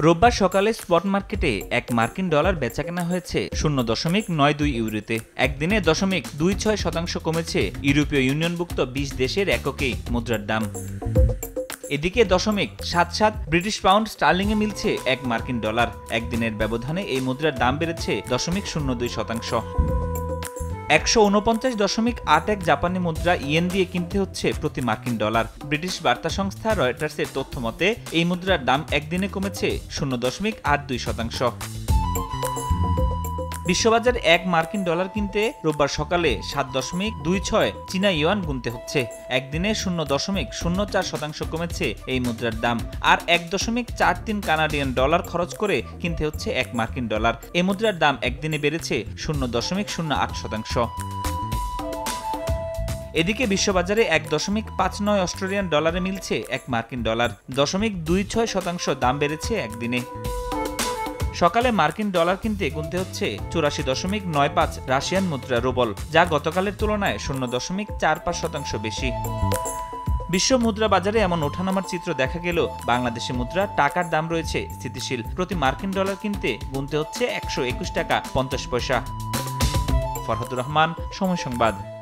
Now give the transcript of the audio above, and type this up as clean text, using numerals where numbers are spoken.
রোববার সকালে স্পট মার্কেটে এক মার্কিন ডলার বেচাকেনা হয়েছে 0.92 ইউরোতে। একদিনে 0.26% কমেছে ইউরোপীয় ইউনিয়নভুক্ত 20 দেশের এককেই মুদ্রার দাম। এদিকে 0.77 ব্রিটিশ পাউন্ড স্টার্লিংয়ে মিলছে এক মার্কিন ডলার। একদিনের ব্যবধানে এই মুদ্রার দাম বেড়েছে 0.02%। 149.81 জাপানি মুদ্রা ইয়েন দিয়ে কিনতে হচ্ছে প্রতি মার্কিন ডলার। ব্রিটিশ বার্তা সংস্থা রয়টার্সের তথ্য মতে এই মুদ্রার দাম একদিনে কমেছে 0.82%। বিশ্ববাজারে এক মার্কিন ডলার কিনতে রোববার সকালে 7.26 চীনা ইউয়ান গুনতে হচ্ছে। একদিনে 0.04% কমেছে এই মুদ্রার দাম। আর 1.43 কানাডিয়ান ডলার খরচ করে কিনতে হচ্ছে এক মার্কিন ডলার। এই মুদ্রার দাম একদিনে বেড়েছে 0.08%। এদিকে বিশ্ববাজারে 1.59 অস্ট্রেলিয়ান ডলারে মিলছে এক মার্কিন ডলার। 0.26% দাম বেড়েছে একদিনে। সকালে মার্কিন ডলার কিনতে গুনতে হচ্ছে 84.95 রাশিয়ান মুদ্রা রুবল, যা গতকালের তুলনায় 0.45% বেশি। বিশ্ব মুদ্রা বাজারে এমন ওঠানামার চিত্র দেখা গেল বাংলাদেশি মুদ্রা টাকার দাম রয়েছে স্থিতিশীল। প্রতি মার্কিন ডলার কিনতে গুনতে হচ্ছে 121 টাকা 50 পয়সা। ফরহাদুর রহমান, সময় সংবাদ।